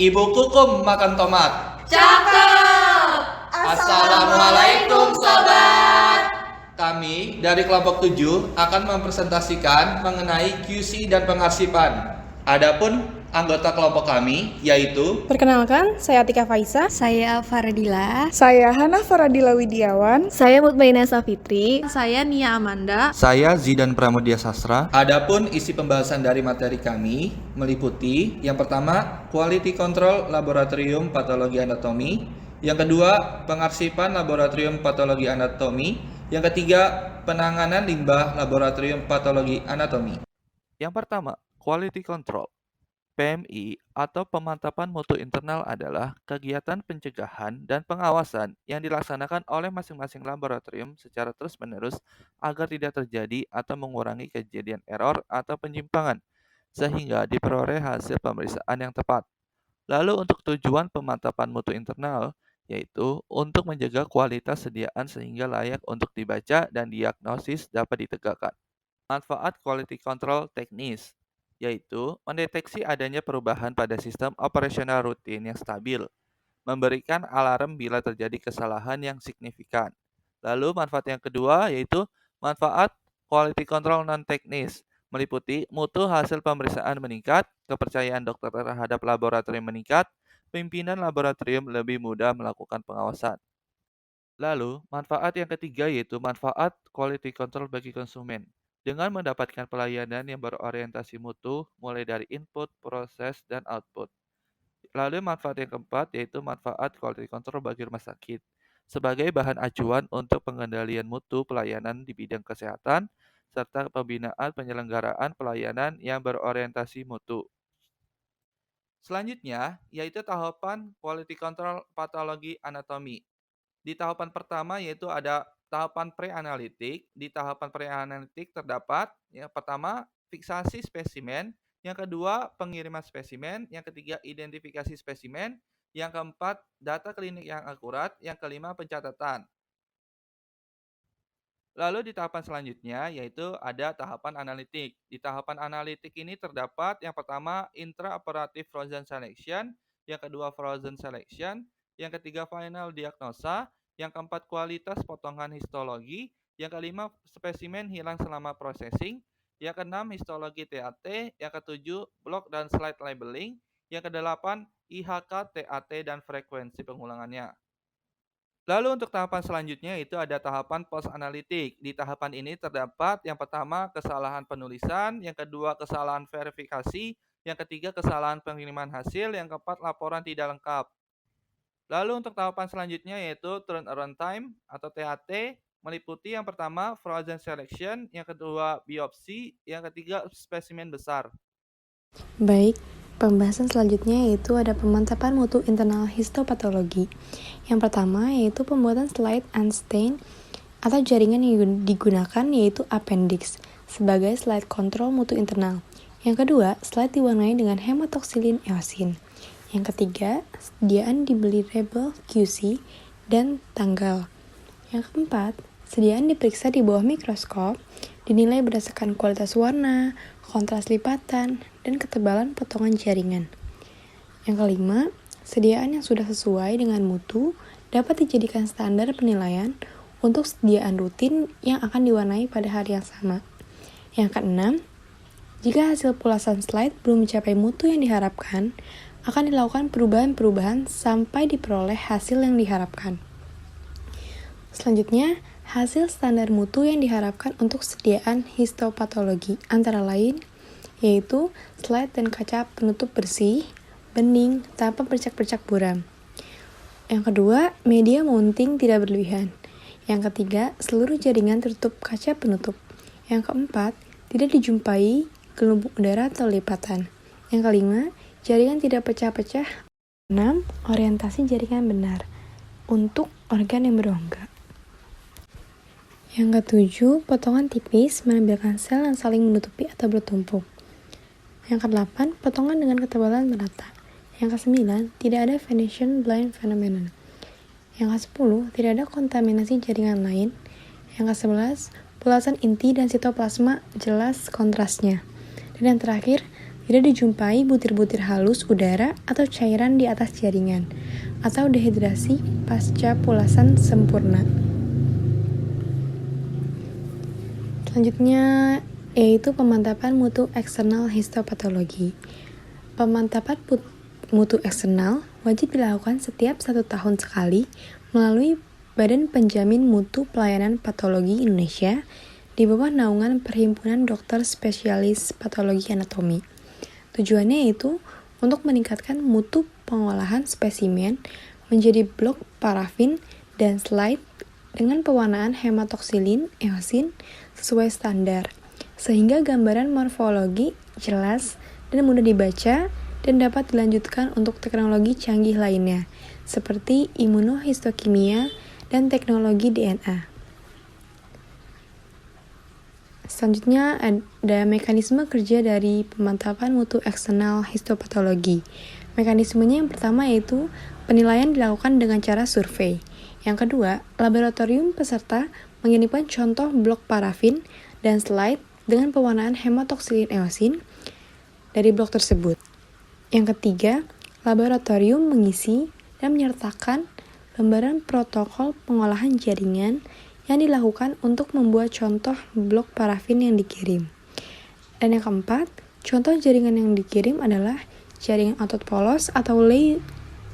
Ibu Kukum makan tomat. Cakep! Assalamualaikum sobat. Kami dari kelompok 7 akan mempresentasikan mengenai QC dan pengarsipan. Adapun anggota kelompok kami yaitu Perkenalkan, saya Tika Faisa. Saya Faradila. Saya Hana Faradila Widiawan. Saya Mutmainah Safitri. Saya Nia Amanda. saya Zidan Pramudia Sastra. Adapun isi pembahasan dari materi kami meliputi yang pertama quality control laboratorium patologi anatomi, yang kedua pengarsipan laboratorium patologi anatomi, yang ketiga penanganan limbah laboratorium patologi anatomi. Yang pertama, quality control. PMI atau pemantapan mutu internal adalah kegiatan pencegahan dan pengawasan yang dilaksanakan oleh masing-masing laboratorium secara terus-menerus agar tidak terjadi atau mengurangi kejadian error atau penyimpangan, sehingga diperoleh hasil pemeriksaan yang tepat. Lalu untuk tujuan pemantapan mutu internal, yaitu untuk menjaga kualitas sediaan sehingga layak untuk dibaca dan diagnosis dapat ditegakkan. Manfaat quality control teknis, yaitu mendeteksi adanya perubahan pada sistem operasional rutin yang stabil, memberikan alarm bila terjadi kesalahan yang signifikan. Lalu manfaat yang kedua yaitu manfaat quality control non-teknis, meliputi mutu hasil pemeriksaan meningkat, kepercayaan dokter terhadap laboratorium meningkat, pimpinan laboratorium lebih mudah melakukan pengawasan. Lalu, manfaat yang ketiga yaitu manfaat quality control bagi konsumen. Dengan mendapatkan pelayanan yang berorientasi mutu, mulai dari input, proses, dan output. Lalu manfaat yang keempat yaitu manfaat quality control bagi rumah sakit. Sebagai bahan acuan untuk pengendalian mutu pelayanan di bidang kesehatan, serta pembinaan penyelenggaraan pelayanan yang berorientasi mutu. Selanjutnya, yaitu tahapan quality control patologi anatomi. Di tahapan pertama yaitu ada tahapan pre-analitik. Di tahapan pre-analitik terdapat yang pertama fiksasi spesimen, yang kedua pengiriman spesimen, yang ketiga identifikasi spesimen, yang keempat data klinik yang akurat, yang kelima pencatatan. Lalu di tahapan selanjutnya yaitu ada tahapan analitik. Di tahapan analitik ini terdapat yang pertama intraoperative frozen selection, yang kedua frozen selection, yang ketiga final diagnosa, yang keempat kualitas potongan histologi, yang kelima spesimen hilang selama processing, yang keenam histologi TAT, yang ketujuh block dan slide labeling, yang kedelapan IHK TAT dan frekuensi pengulangannya. Lalu untuk tahapan selanjutnya itu ada tahapan post analitik. Di tahapan ini terdapat yang pertama kesalahan penulisan, yang kedua kesalahan verifikasi, yang ketiga kesalahan pengiriman hasil, yang keempat laporan tidak lengkap. Lalu untuk tahapan selanjutnya yaitu turnaround time atau TAT, meliputi yang pertama frozen selection, yang kedua biopsi, yang ketiga spesimen besar. Baik, pembahasan selanjutnya yaitu ada pemantapan mutu internal histopatologi. Yang pertama yaitu pembuatan slide unstain atau jaringan yang digunakan yaitu appendix sebagai slide kontrol mutu internal. Yang kedua, slide diwarnai dengan hematoxylin eosin. Yang ketiga, sediaan dibeli label QC dan tanggal. Yang keempat, sediaan diperiksa di bawah mikroskop, dinilai berdasarkan kualitas warna, kontras lipatan, dan ketebalan potongan jaringan. Yang kelima, sediaan yang sudah sesuai dengan mutu dapat dijadikan standar penilaian untuk sediaan rutin yang akan diwarnai pada hari yang sama. Yang keenam, jika hasil pulasan slide belum mencapai mutu yang diharapkan, akan dilakukan perubahan-perubahan sampai diperoleh hasil yang diharapkan. Selanjutnya, hasil standar mutu yang diharapkan untuk sediaan histopatologi antara lain yaitu slide dan kaca penutup bersih, bening, tanpa bercak-bercak buram. Yang kedua, media mounting tidak berlebihan. Yang ketiga, seluruh jaringan tertutup kaca penutup. Yang keempat, tidak dijumpai gelembung udara atau lipatan. Yang kelima, jaringan tidak pecah-pecah. 6. Orientasi jaringan benar untuk organ yang berongga. Yang ketujuh, potongan tipis menampilkan sel yang saling menutupi atau bertumpuk. Yang kedelapan, potongan dengan ketebalan merata. Yang kesembilan, tidak ada Venetian blind phenomenon. Yang ke-10, tidak ada kontaminasi jaringan lain. Yang ke-11, bulasan inti dan sitoplasma jelas kontrasnya. Dan yang terakhir, Tidak dijumpai butir-butir halus udara atau cairan di atas jaringan, atau dehidrasi pasca pulasan sempurna. Selanjutnya yaitu pemantapan mutu eksternal histopatologi. Pemantapan mutu eksternal wajib dilakukan setiap 1 tahun sekali melalui Badan Penjamin Mutu Pelayanan Patologi Indonesia di bawah naungan Perhimpunan Dokter Spesialis Patologi Anatomi. Tujuannya yaitu untuk meningkatkan mutu pengolahan spesimen menjadi blok parafin dan slide dengan pewarnaan hematoksilin eosin sesuai standar, sehingga gambaran morfologi jelas dan mudah dibaca dan dapat dilanjutkan untuk teknologi canggih lainnya, seperti imunohistokimia dan teknologi DNA. Selanjutnya ada mekanisme kerja dari pemantapan mutu eksternal histopatologi. Mekanismenya yang pertama yaitu penilaian dilakukan dengan cara survei. Yang kedua, laboratorium peserta mengirimkan contoh blok parafin dan slide dengan pewarnaan hematoksilin eosin dari blok tersebut. Yang ketiga, laboratorium mengisi dan menyertakan lembaran protokol pengolahan jaringan yang dilakukan untuk membuat contoh blok parafin yang dikirim. Dan yang keempat, contoh jaringan yang dikirim adalah jaringan otot polos atau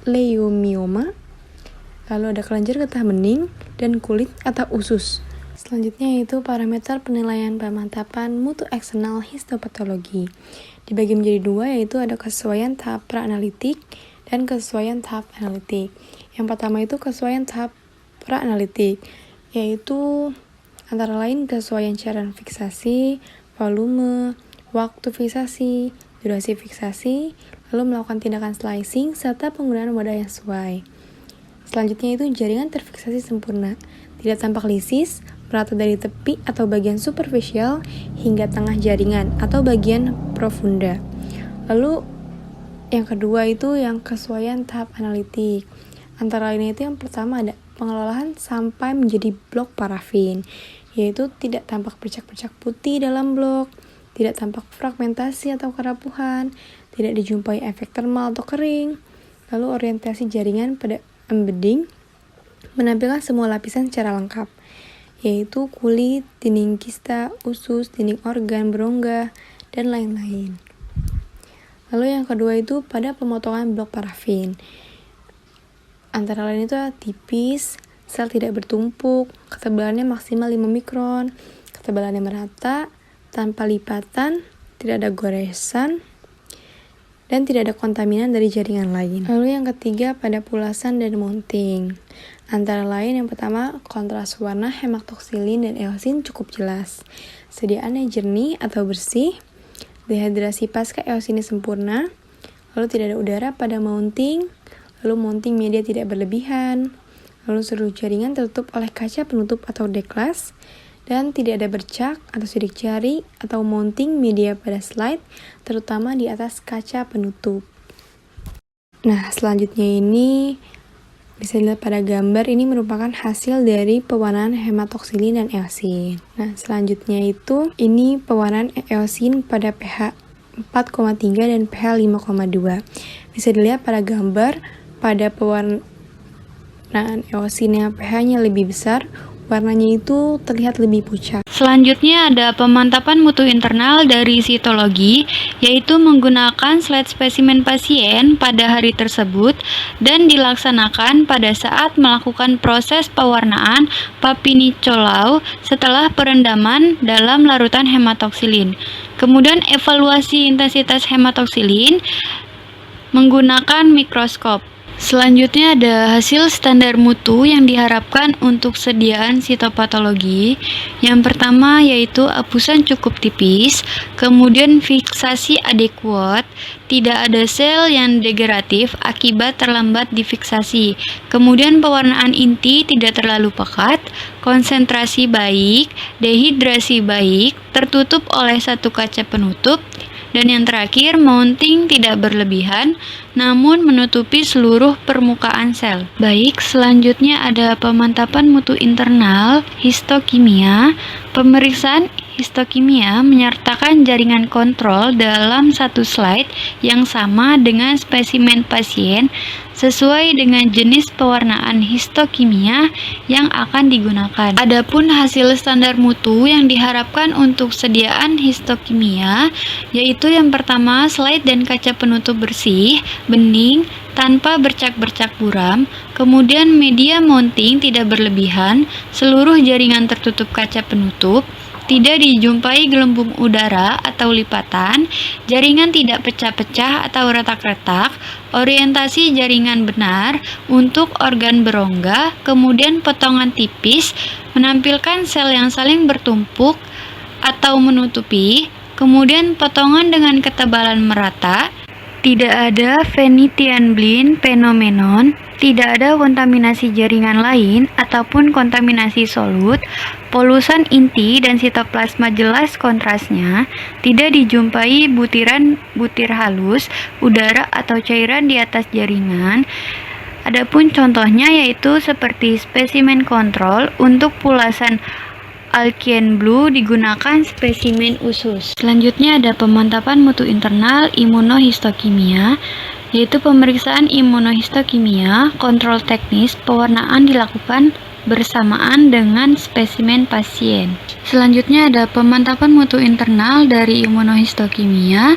leiomioma, lalu ada kelenjar getah bening, dan kulit atau usus. Selanjutnya yaitu parameter penilaian pemantapan mutu eksternal histopatologi. Dibagi menjadi 2, yaitu ada kesesuaian tahap pra-analitik dan kesesuaian tahap analitik. Yang pertama itu kesesuaian tahap pra-analitik, yaitu antara lain kesesuaian cairan fiksasi, volume, waktu fiksasi, durasi fiksasi, lalu melakukan tindakan slicing, serta penggunaan wadah yang sesuai. Selanjutnya itu jaringan terfiksasi sempurna, tidak tampak lisis, merata dari tepi atau bagian superficial hingga tengah jaringan atau bagian profunda. Lalu yang kedua itu yang kesesuaian tahap analitik. Antara lain itu yang pertama ada pengelolaan sampai menjadi blok parafin, yaitu tidak tampak bercak-bercak putih dalam blok, tidak tampak fragmentasi atau kerapuhan, tidak dijumpai efek termal atau kering. Lalu orientasi jaringan pada embedding menampilkan semua lapisan secara lengkap, yaitu kulit, dinding kista, usus, dinding organ, berongga, dan lain-lain. Lalu yang kedua itu pada pemotongan blok parafin. Antara lain itu tipis, sel tidak bertumpuk, ketebalannya maksimal 5 mikron, ketebalannya merata, tanpa lipatan, tidak ada goresan, dan tidak ada kontaminan dari jaringan lain. Lalu yang ketiga pada pulasan dan mounting. Antara lain yang pertama, kontras warna hematoksilin dan eosin cukup jelas. Sediaannya jernih atau bersih, dehidrasi pasca eosinnya sempurna, lalu tidak ada udara pada mounting, lalu mounting media tidak berlebihan, lalu seluruh jaringan tertutup oleh kaca penutup atau deklas, dan tidak ada bercak atau sidik jari atau mounting media pada slide, terutama di atas kaca penutup. Nah, selanjutnya ini bisa dilihat pada gambar, ini merupakan hasil dari pewarnaan hematoksilin dan eosin. Nah, selanjutnya itu ini pewarnaan eosin pada pH 4,3 dan pH 5,2. Bisa dilihat pada gambar, pada pewarnaan eosinnya pH-nya lebih besar, warnanya itu terlihat lebih pucat. Selanjutnya ada pemantapan mutu internal dari sitologi, yaitu menggunakan slide spesimen pasien pada hari tersebut dan dilaksanakan pada saat melakukan proses pewarnaan Papinicolau setelah perendaman dalam larutan hematoksilin. Kemudian evaluasi intensitas hematoksilin menggunakan mikroskop. Selanjutnya ada hasil standar mutu yang diharapkan untuk sediaan sitopatologi. Yang pertama yaitu apusan cukup tipis, kemudian fiksasi adekuat, tidak ada sel yang degeneratif akibat terlambat difiksasi, kemudian pewarnaan inti tidak terlalu pekat, konsentrasi baik, dehidrasi baik, tertutup oleh satu kaca penutup, dan yang terakhir, mounting tidak berlebihan, namun menutupi seluruh permukaan sel. Baik, selanjutnya ada pemantapan mutu internal, histokimia. Pemeriksaan histokimia menyertakan jaringan kontrol dalam satu slide yang sama dengan spesimen pasien sesuai dengan jenis pewarnaan histokimia yang akan digunakan. Adapun hasil standar mutu yang diharapkan untuk sediaan histokimia yaitu yang pertama slide dan kaca penutup bersih, bening, tanpa bercak-bercak buram, kemudian media mounting tidak berlebihan, seluruh jaringan tertutup kaca penutup, tidak dijumpai gelembung udara atau lipatan, jaringan tidak pecah-pecah atau retak-retak, orientasi jaringan benar untuk organ berongga, kemudian potongan tipis menampilkan sel yang saling bertumpuk atau menutupi, kemudian potongan dengan ketebalan merata, tidak ada Venetian blind phenomenon, tidak ada kontaminasi jaringan lain ataupun kontaminasi solut, polusan inti dan sitoplasma jelas kontrasnya, tidak dijumpai butiran butir halus, udara atau cairan di atas jaringan. Adapun contohnya yaitu seperti spesimen kontrol untuk pulasan Alkene Blue digunakan spesimen usus. Selanjutnya ada pemantapan mutu internal imunohistokimia, yaitu pemeriksaan imunohistokimia, kontrol teknis, pewarnaan dilakukan bersamaan dengan spesimen pasien. Selanjutnya ada pemantapan mutu internal dari imunohistokimia,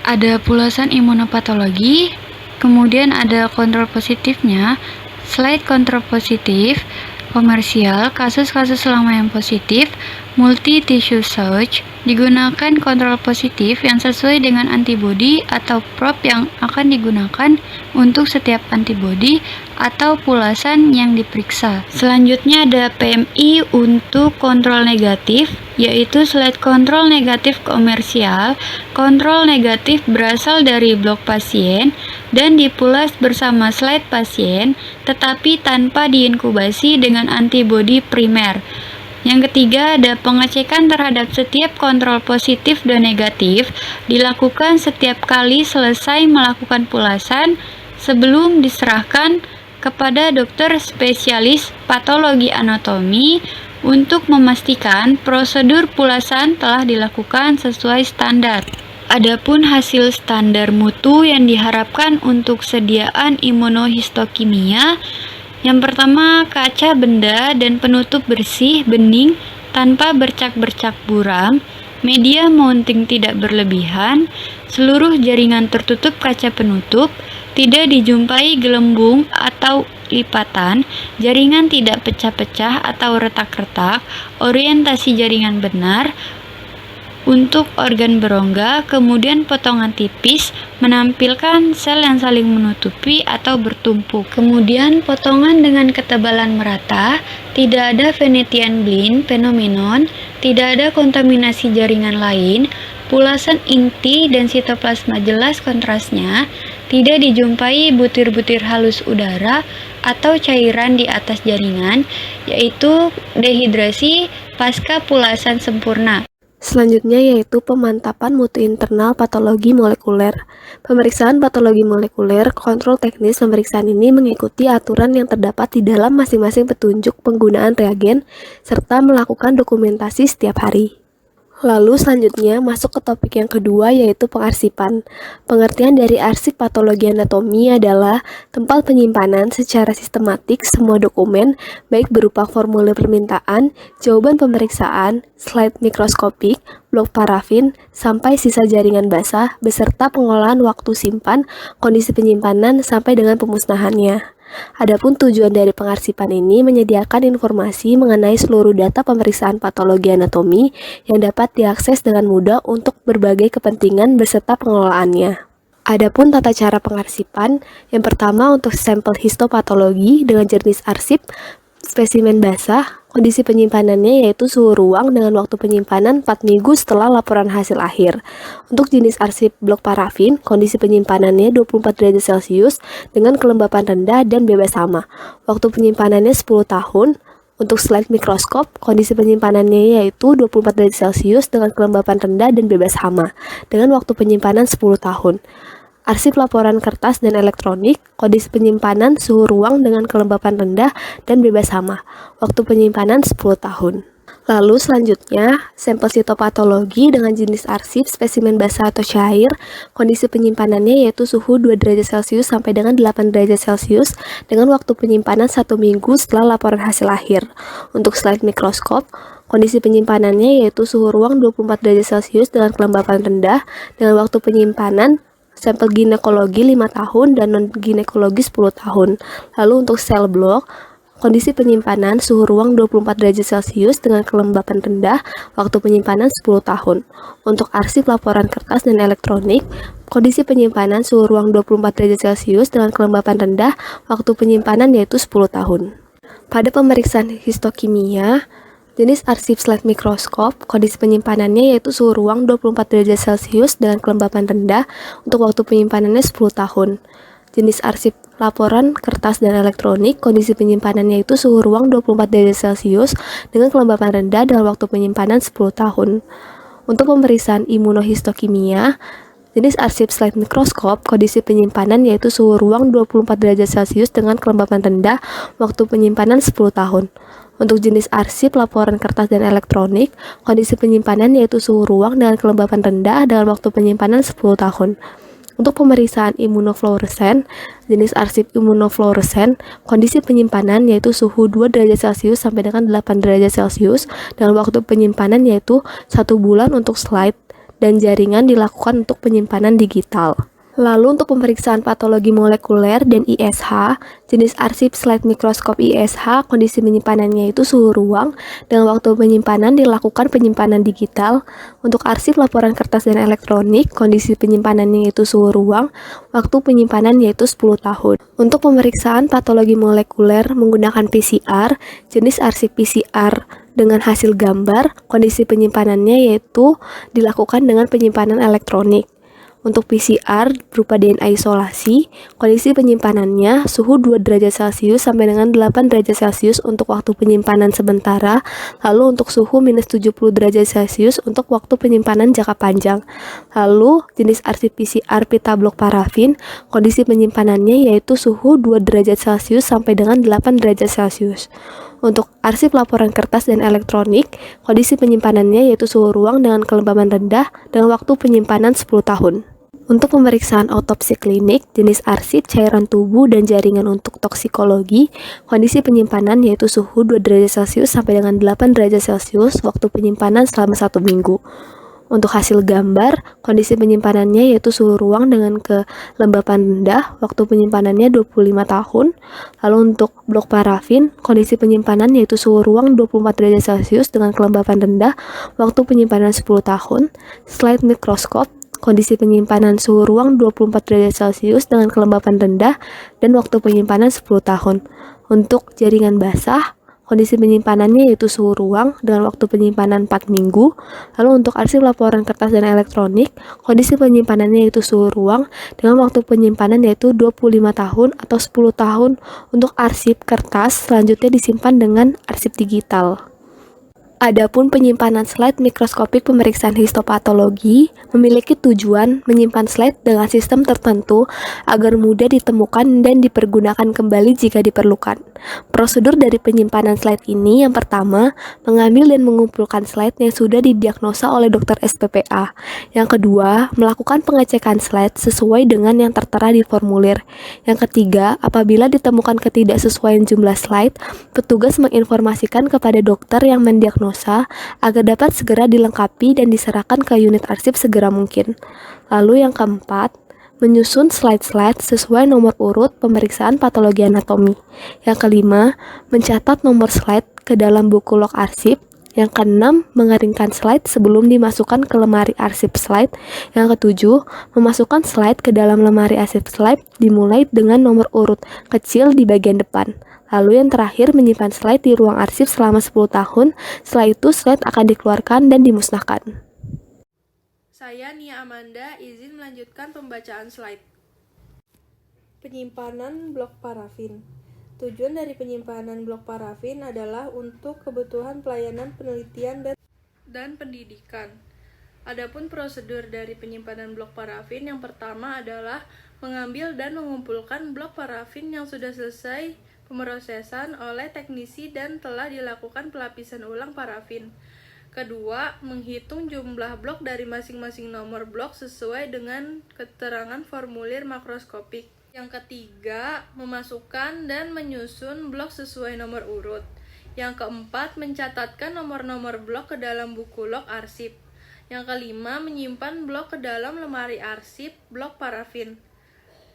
ada pulasan imunopatologi, kemudian ada kontrol positifnya, slide kontrol positif, komersial, kasus-kasus lama yang positif, multi-tissue search, digunakan kontrol positif yang sesuai dengan antibodi atau probe yang akan digunakan untuk setiap antibodi atau pulasan yang diperiksa. Selanjutnya ada PMI untuk kontrol negatif, yaitu slide kontrol negatif komersial. Kontrol negatif berasal dari blok pasien dan dipulas bersama slide pasien, tetapi tanpa diinkubasi dengan antibodi primer. Yang ketiga ada pengecekan terhadap setiap kontrol positif dan negatif dilakukan setiap kali selesai melakukan pulasan sebelum diserahkan kepada dokter spesialis patologi anatomi untuk memastikan prosedur pulasan telah dilakukan sesuai standar. Adapun hasil standar mutu yang diharapkan untuk sediaan imunohistokimia, yang pertama kaca benda dan penutup bersih, bening, tanpa bercak-bercak buram, media mounting tidak berlebihan, seluruh jaringan tertutup kaca penutup, tidak dijumpai gelembung atau lipatan, jaringan tidak pecah-pecah atau retak-retak, orientasi jaringan benar untuk organ berongga, kemudian potongan tipis menampilkan sel yang saling menutupi atau bertumpuk. Kemudian potongan dengan ketebalan merata, tidak ada Venetian blind phenomenon, tidak ada kontaminasi jaringan lain, pulasan inti dan sitoplasma jelas kontrasnya, tidak dijumpai butir-butir halus udara atau cairan di atas jaringan, yaitu dehidrasi pasca pulasan sempurna. Selanjutnya yaitu pemantapan mutu internal patologi molekuler. Pemeriksaan patologi molekuler, kontrol teknis pemeriksaan ini mengikuti aturan yang terdapat di dalam masing-masing petunjuk penggunaan reagen, serta melakukan dokumentasi setiap hari. Lalu selanjutnya masuk ke topik yang kedua yaitu pengarsipan. Pengertian dari arsip patologi anatomi adalah tempat penyimpanan secara sistematik semua dokumen baik berupa formulir permintaan, jawaban pemeriksaan, slide mikroskopik, blok parafin, sampai sisa jaringan basah beserta pengolahan waktu simpan, kondisi penyimpanan sampai dengan pemusnahannya. Adapun tujuan dari pengarsipan ini menyediakan informasi mengenai seluruh data pemeriksaan patologi anatomi yang dapat diakses dengan mudah untuk berbagai kepentingan beserta pengelolaannya. Adapun tata cara pengarsipan, yang pertama untuk sampel histopatologi dengan jenis arsip, spesimen basah, kondisi penyimpanannya yaitu suhu ruang dengan waktu penyimpanan 4 minggu setelah laporan hasil akhir. Untuk jenis arsip blok parafin, kondisi penyimpanannya 24 derajat Celcius dengan kelembapan rendah dan bebas hama. Waktu penyimpanannya 10 tahun. Untuk slide mikroskop, kondisi penyimpanannya yaitu 24 derajat Celcius dengan kelembapan rendah dan bebas hama dengan waktu penyimpanan 10 tahun. Arsip laporan kertas dan elektronik, kondisi penyimpanan suhu ruang dengan kelembapan rendah dan bebas hama. Waktu penyimpanan 10 tahun. Lalu selanjutnya, sampel sitopatologi dengan jenis arsip, spesimen basah atau cair, kondisi penyimpanannya yaitu suhu 2 derajat Celcius sampai dengan 8 derajat Celcius dengan waktu penyimpanan 1 minggu setelah laporan hasil akhir. Untuk slide mikroskop, kondisi penyimpanannya yaitu suhu ruang 24 derajat Celcius dengan kelembapan rendah dengan waktu penyimpanan sampel ginekologi 5 tahun dan non-ginekologi 10 tahun. Lalu untuk sel blok, kondisi penyimpanan suhu ruang 24 derajat Celcius dengan kelembapan rendah, waktu penyimpanan 10 tahun. Untuk arsip laporan kertas dan elektronik, kondisi penyimpanan suhu ruang 24 derajat Celcius dengan kelembapan rendah, waktu penyimpanan yaitu 10 tahun. Pada pemeriksaan histokimia, jenis arsip slide mikroskop, kondisi penyimpanannya yaitu suhu ruang 24 derajat Celcius dengan kelembapan rendah, untuk waktu penyimpanannya 10 tahun. Jenis arsip laporan kertas dan elektronik, kondisi penyimpanannya itu suhu ruang 24 derajat Celcius dengan kelembapan rendah dalam waktu penyimpanan 10 tahun. Untuk pemeriksaan imunohistokimia, jenis arsip slide mikroskop, kondisi penyimpanan yaitu suhu ruang 24 derajat Celcius dengan kelembapan rendah, waktu penyimpanan 10 tahun. Untuk jenis arsip laporan kertas dan elektronik, kondisi penyimpanan yaitu suhu ruang dengan kelembapan rendah dalam waktu penyimpanan 10 tahun. Untuk pemeriksaan imunofluoresen, jenis arsip imunofluoresen, kondisi penyimpanan yaitu suhu 2 derajat Celcius sampai dengan 8 derajat Celcius, dan waktu penyimpanan yaitu 1 bulan untuk slide, dan jaringan dilakukan untuk penyimpanan digital. Lalu untuk pemeriksaan patologi molekuler dan ISH, jenis arsip slide mikroskop ISH, kondisi penyimpanannya itu suhu ruang, dan waktu penyimpanan dilakukan penyimpanan digital. Untuk arsip laporan kertas dan elektronik, kondisi penyimpanannya itu suhu ruang, waktu penyimpanan yaitu 10 tahun. Untuk pemeriksaan patologi molekuler menggunakan PCR, jenis arsip PCR dengan hasil gambar, kondisi penyimpanannya yaitu dilakukan dengan penyimpanan elektronik. Untuk PCR berupa DNA isolasi, kondisi penyimpanannya suhu 2 derajat Celcius sampai dengan 8 derajat Celcius untuk waktu penyimpanan sementara, lalu untuk suhu minus 70 derajat Celcius untuk waktu penyimpanan jangka panjang. Lalu jenis arsip PCR pita blok parafin, kondisi penyimpanannya yaitu suhu 2 derajat Celcius sampai dengan 8 derajat Celcius. Untuk arsip laporan kertas dan elektronik, kondisi penyimpanannya yaitu suhu ruang dengan kelembaban rendah dengan waktu penyimpanan 10 tahun. Untuk pemeriksaan autopsi klinik, jenis arsip cairan tubuh dan jaringan untuk toksikologi, kondisi penyimpanan yaitu suhu 2 derajat Celcius sampai dengan 8 derajat Celcius, waktu penyimpanan selama 1 minggu. Untuk hasil gambar, kondisi penyimpanannya yaitu suhu ruang dengan kelembapan rendah, waktu penyimpanannya 25 tahun. Lalu untuk blok parafin, kondisi penyimpanan yaitu suhu ruang 24 derajat Celcius dengan kelembapan rendah, waktu penyimpanan 10 tahun. Slide mikroskop, kondisi penyimpanan suhu ruang 24 derajat Celcius dengan kelembapan rendah dan waktu penyimpanan 10 tahun. Untuk jaringan basah, kondisi penyimpanannya yaitu suhu ruang dengan waktu penyimpanan 4 minggu. Lalu untuk arsip laporan kertas dan elektronik, kondisi penyimpanannya yaitu suhu ruang dengan waktu penyimpanan yaitu 25 tahun atau 10 tahun. Untuk arsip kertas selanjutnya disimpan dengan arsip digital. Adapun penyimpanan slide mikroskopik pemeriksaan histopatologi memiliki tujuan menyimpan slide dengan sistem tertentu agar mudah ditemukan dan dipergunakan kembali jika diperlukan. Prosedur dari penyimpanan slide ini yang pertama, mengambil dan mengumpulkan slide yang sudah didiagnosa oleh dokter SPPA. Yang kedua, melakukan pengecekan slide sesuai dengan yang tertera di formulir. Yang ketiga, apabila ditemukan ketidaksesuaian jumlah slide, petugas menginformasikan kepada dokter yang mendiagnosa agar dapat segera dilengkapi dan diserahkan ke unit arsip segera mungkin. Lalu yang keempat, menyusun slide-slide sesuai nomor urut pemeriksaan patologi anatomi. Yang kelima, mencatat nomor slide ke dalam buku log arsip. Yang keenam, mengeringkan slide sebelum dimasukkan ke lemari arsip slide. Yang ketujuh, memasukkan slide ke dalam lemari arsip slide dimulai dengan nomor urut kecil di bagian depan. Lalu yang terakhir, menyimpan slide di ruang arsip selama 10 tahun. Setelah itu, slide akan dikeluarkan dan dimusnahkan. Saya Nia Amanda, izin melanjutkan pembacaan slide. Penyimpanan blok parafin. Tujuan dari penyimpanan blok parafin adalah untuk kebutuhan pelayanan penelitian dan pendidikan. Adapun prosedur dari penyimpanan blok parafin yang pertama adalah mengambil dan mengumpulkan blok parafin yang sudah selesai pemrosesan oleh teknisi dan telah dilakukan pelapisan ulang parafin. Kedua, menghitung jumlah blok dari masing-masing nomor blok sesuai dengan keterangan formulir makroskopik. Yang ketiga, memasukkan dan menyusun blok sesuai nomor urut. Yang keempat, mencatatkan nomor-nomor blok ke dalam buku log arsip. Yang kelima, menyimpan blok ke dalam lemari arsip blok parafin.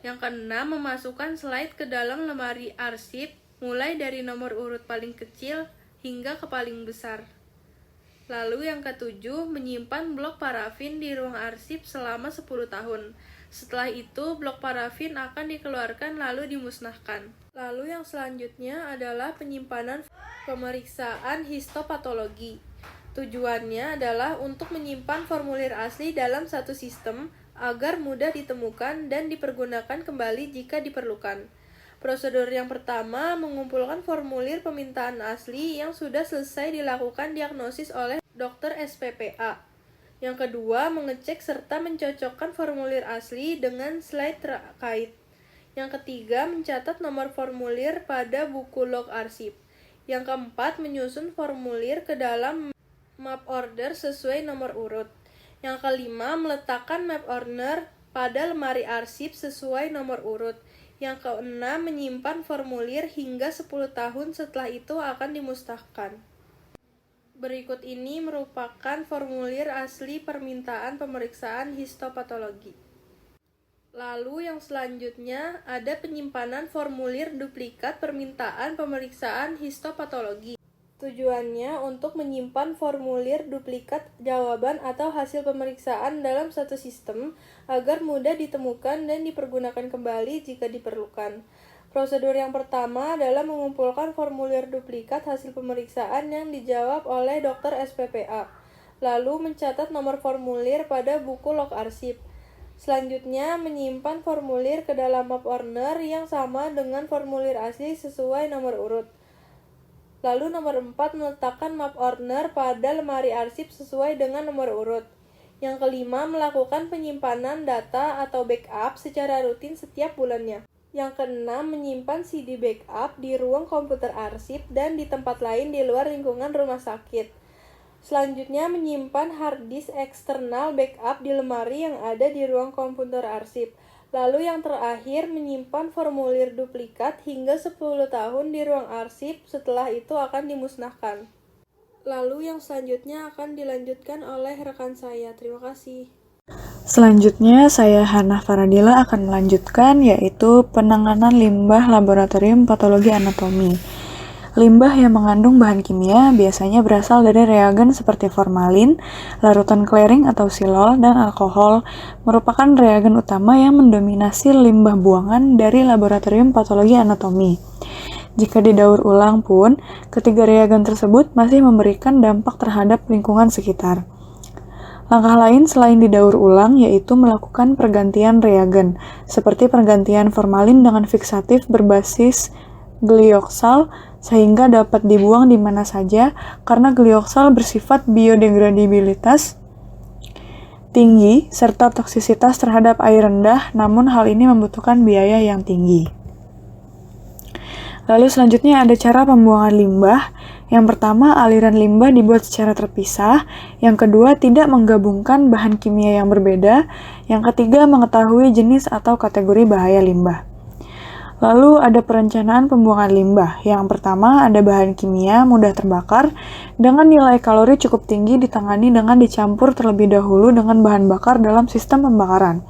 Yang keenam, memasukkan slide ke dalam lemari arsip mulai dari nomor urut paling kecil hingga ke paling besar. Lalu yang ketujuh, menyimpan blok parafin di ruang arsip selama 10 tahun. Setelah itu, blok parafin akan dikeluarkan lalu dimusnahkan. Lalu yang selanjutnya adalah penyimpanan pemeriksaan histopatologi. Tujuannya adalah untuk menyimpan formulir asli dalam satu sistem agar mudah ditemukan dan dipergunakan kembali jika diperlukan. Prosedur yang pertama, mengumpulkan formulir permintaan asli yang sudah selesai dilakukan diagnosis oleh dokter SPPA. Yang kedua, mengecek serta mencocokkan formulir asli dengan slide terkait. Yang ketiga, mencatat nomor formulir pada buku log arsip. Yang keempat, menyusun formulir ke dalam map order sesuai nomor urut. Yang kelima, meletakkan map order pada lemari arsip sesuai nomor urut. Yang keenam, menyimpan formulir hingga 10 tahun setelah itu akan dimusnahkan. Berikut ini merupakan formulir asli permintaan pemeriksaan histopatologi. Lalu yang selanjutnya ada penyimpanan formulir duplikat permintaan pemeriksaan histopatologi. Tujuannya untuk menyimpan formulir duplikat jawaban atau hasil pemeriksaan dalam satu sistem agar mudah ditemukan dan dipergunakan kembali jika diperlukan. Prosedur yang pertama adalah mengumpulkan formulir duplikat hasil pemeriksaan yang dijawab oleh dokter SPPA, lalu mencatat nomor formulir pada buku log arsip. Selanjutnya, menyimpan formulir ke dalam map order yang sama dengan formulir asli sesuai nomor urut. Lalu nomor 4, meletakkan map order pada lemari arsip sesuai dengan nomor urut. Yang kelima, melakukan penyimpanan data atau backup secara rutin setiap bulannya. Yang keenam, menyimpan CD backup di ruang komputer arsip dan di tempat lain di luar lingkungan rumah sakit. Selanjutnya, menyimpan hard disk eksternal backup di lemari yang ada di ruang komputer arsip. Lalu yang terakhir, menyimpan formulir duplikat hingga 10 tahun di ruang arsip, setelah itu akan dimusnahkan. Lalu yang selanjutnya akan dilanjutkan oleh rekan saya. Terima kasih. Selanjutnya, saya Hana Faradila akan melanjutkan, yaitu penanganan limbah laboratorium patologi anatomi. Limbah yang mengandung bahan kimia biasanya berasal dari reagen seperti formalin, larutan clearing atau silol, dan alkohol merupakan reagen utama yang mendominasi limbah buangan dari laboratorium patologi anatomi. Jika didaur ulang pun, ketiga reagen tersebut masih memberikan dampak terhadap lingkungan sekitar. Langkah lain selain didaur ulang yaitu melakukan pergantian reagen, seperti pergantian formalin dengan fiksatif berbasis glioksal sehingga dapat dibuang di mana saja karena glioksal bersifat biodegradabilitas tinggi serta toksisitas terhadap air rendah, namun hal ini membutuhkan biaya yang tinggi. Lalu selanjutnya ada cara pembuangan limbah. Yang pertama, aliran limbah dibuat secara terpisah. Yang kedua, tidak menggabungkan bahan kimia yang berbeda. Yang ketiga, mengetahui jenis atau kategori bahaya limbah. Lalu ada perencanaan pembuangan limbah. Yang pertama, ada bahan kimia mudah terbakar dengan nilai kalori cukup tinggi ditangani dengan dicampur terlebih dahulu dengan bahan bakar dalam sistem pembakaran.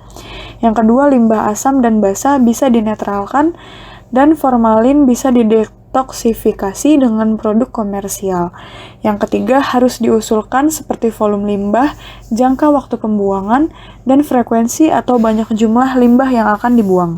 Yang kedua, limbah asam dan basa bisa dinetralkan dan formalin bisa didetoksifikasi dengan produk komersial. Yang ketiga, harus diusulkan seperti volume limbah, jangka waktu pembuangan, dan frekuensi atau banyak jumlah limbah yang akan dibuang.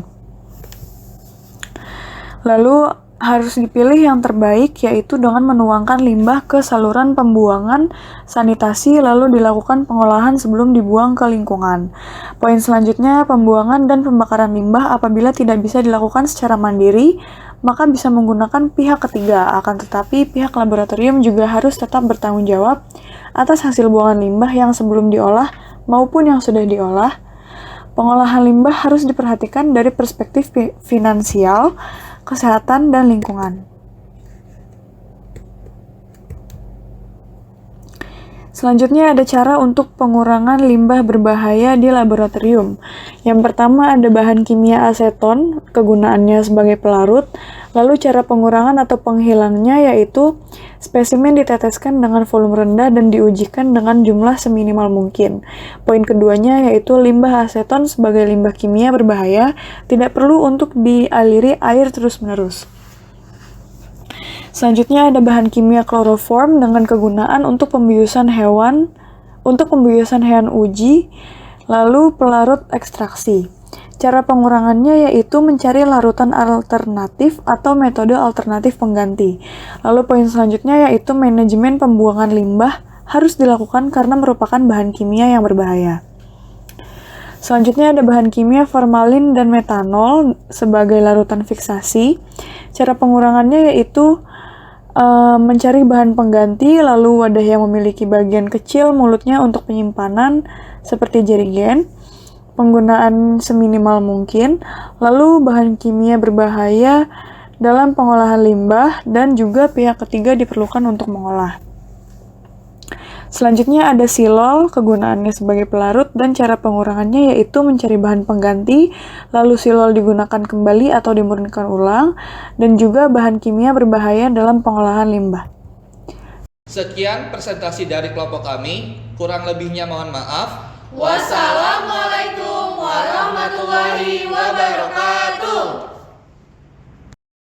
Lalu harus dipilih yang terbaik, yaitu dengan menuangkan limbah ke saluran pembuangan sanitasi lalu dilakukan pengolahan sebelum dibuang ke lingkungan. Poin selanjutnya, pembuangan dan pembakaran limbah apabila tidak bisa dilakukan secara mandiri, maka bisa menggunakan pihak ketiga. Akan tetapi, pihak laboratorium juga harus tetap bertanggung jawab atas hasil buangan limbah yang sebelum diolah maupun yang sudah diolah. Pengolahan limbah harus diperhatikan dari perspektif finansial, kesehatan, dan lingkungan. Selanjutnya ada cara untuk pengurangan limbah berbahaya di laboratorium. Yang pertama ada bahan kimia aseton, kegunaannya sebagai pelarut. Lalu cara pengurangan atau penghilangnya yaitu spesimen diteteskan dengan volume rendah dan diujikan dengan jumlah seminimal mungkin. Poin keduanya yaitu limbah aseton sebagai limbah kimia berbahaya tidak perlu untuk dialiri air terus-menerus. Selanjutnya ada bahan kimia kloroform dengan kegunaan untuk pembiusan hewan uji, lalu pelarut ekstraksi. Cara pengurangannya yaitu mencari larutan alternatif atau metode alternatif pengganti. Lalu poin selanjutnya yaitu manajemen pembuangan limbah harus dilakukan karena merupakan bahan kimia yang berbahaya. Selanjutnya ada bahan kimia formalin dan metanol sebagai larutan fiksasi. Cara pengurangannya yaitu mencari bahan pengganti, lalu wadah yang memiliki bagian kecil mulutnya untuk penyimpanan seperti jerigen, penggunaan seminimal mungkin, lalu bahan kimia berbahaya dalam pengolahan limbah, dan juga pihak ketiga diperlukan untuk mengolah. Selanjutnya ada silol, kegunaannya sebagai pelarut dan cara pengurangannya yaitu mencari bahan pengganti, lalu silol digunakan kembali atau dimurnikan ulang, dan juga bahan kimia berbahaya dalam pengolahan limbah. Sekian presentasi dari kelompok kami, kurang lebihnya mohon maaf. Wassalamualaikum warahmatullahi wabarakatuh.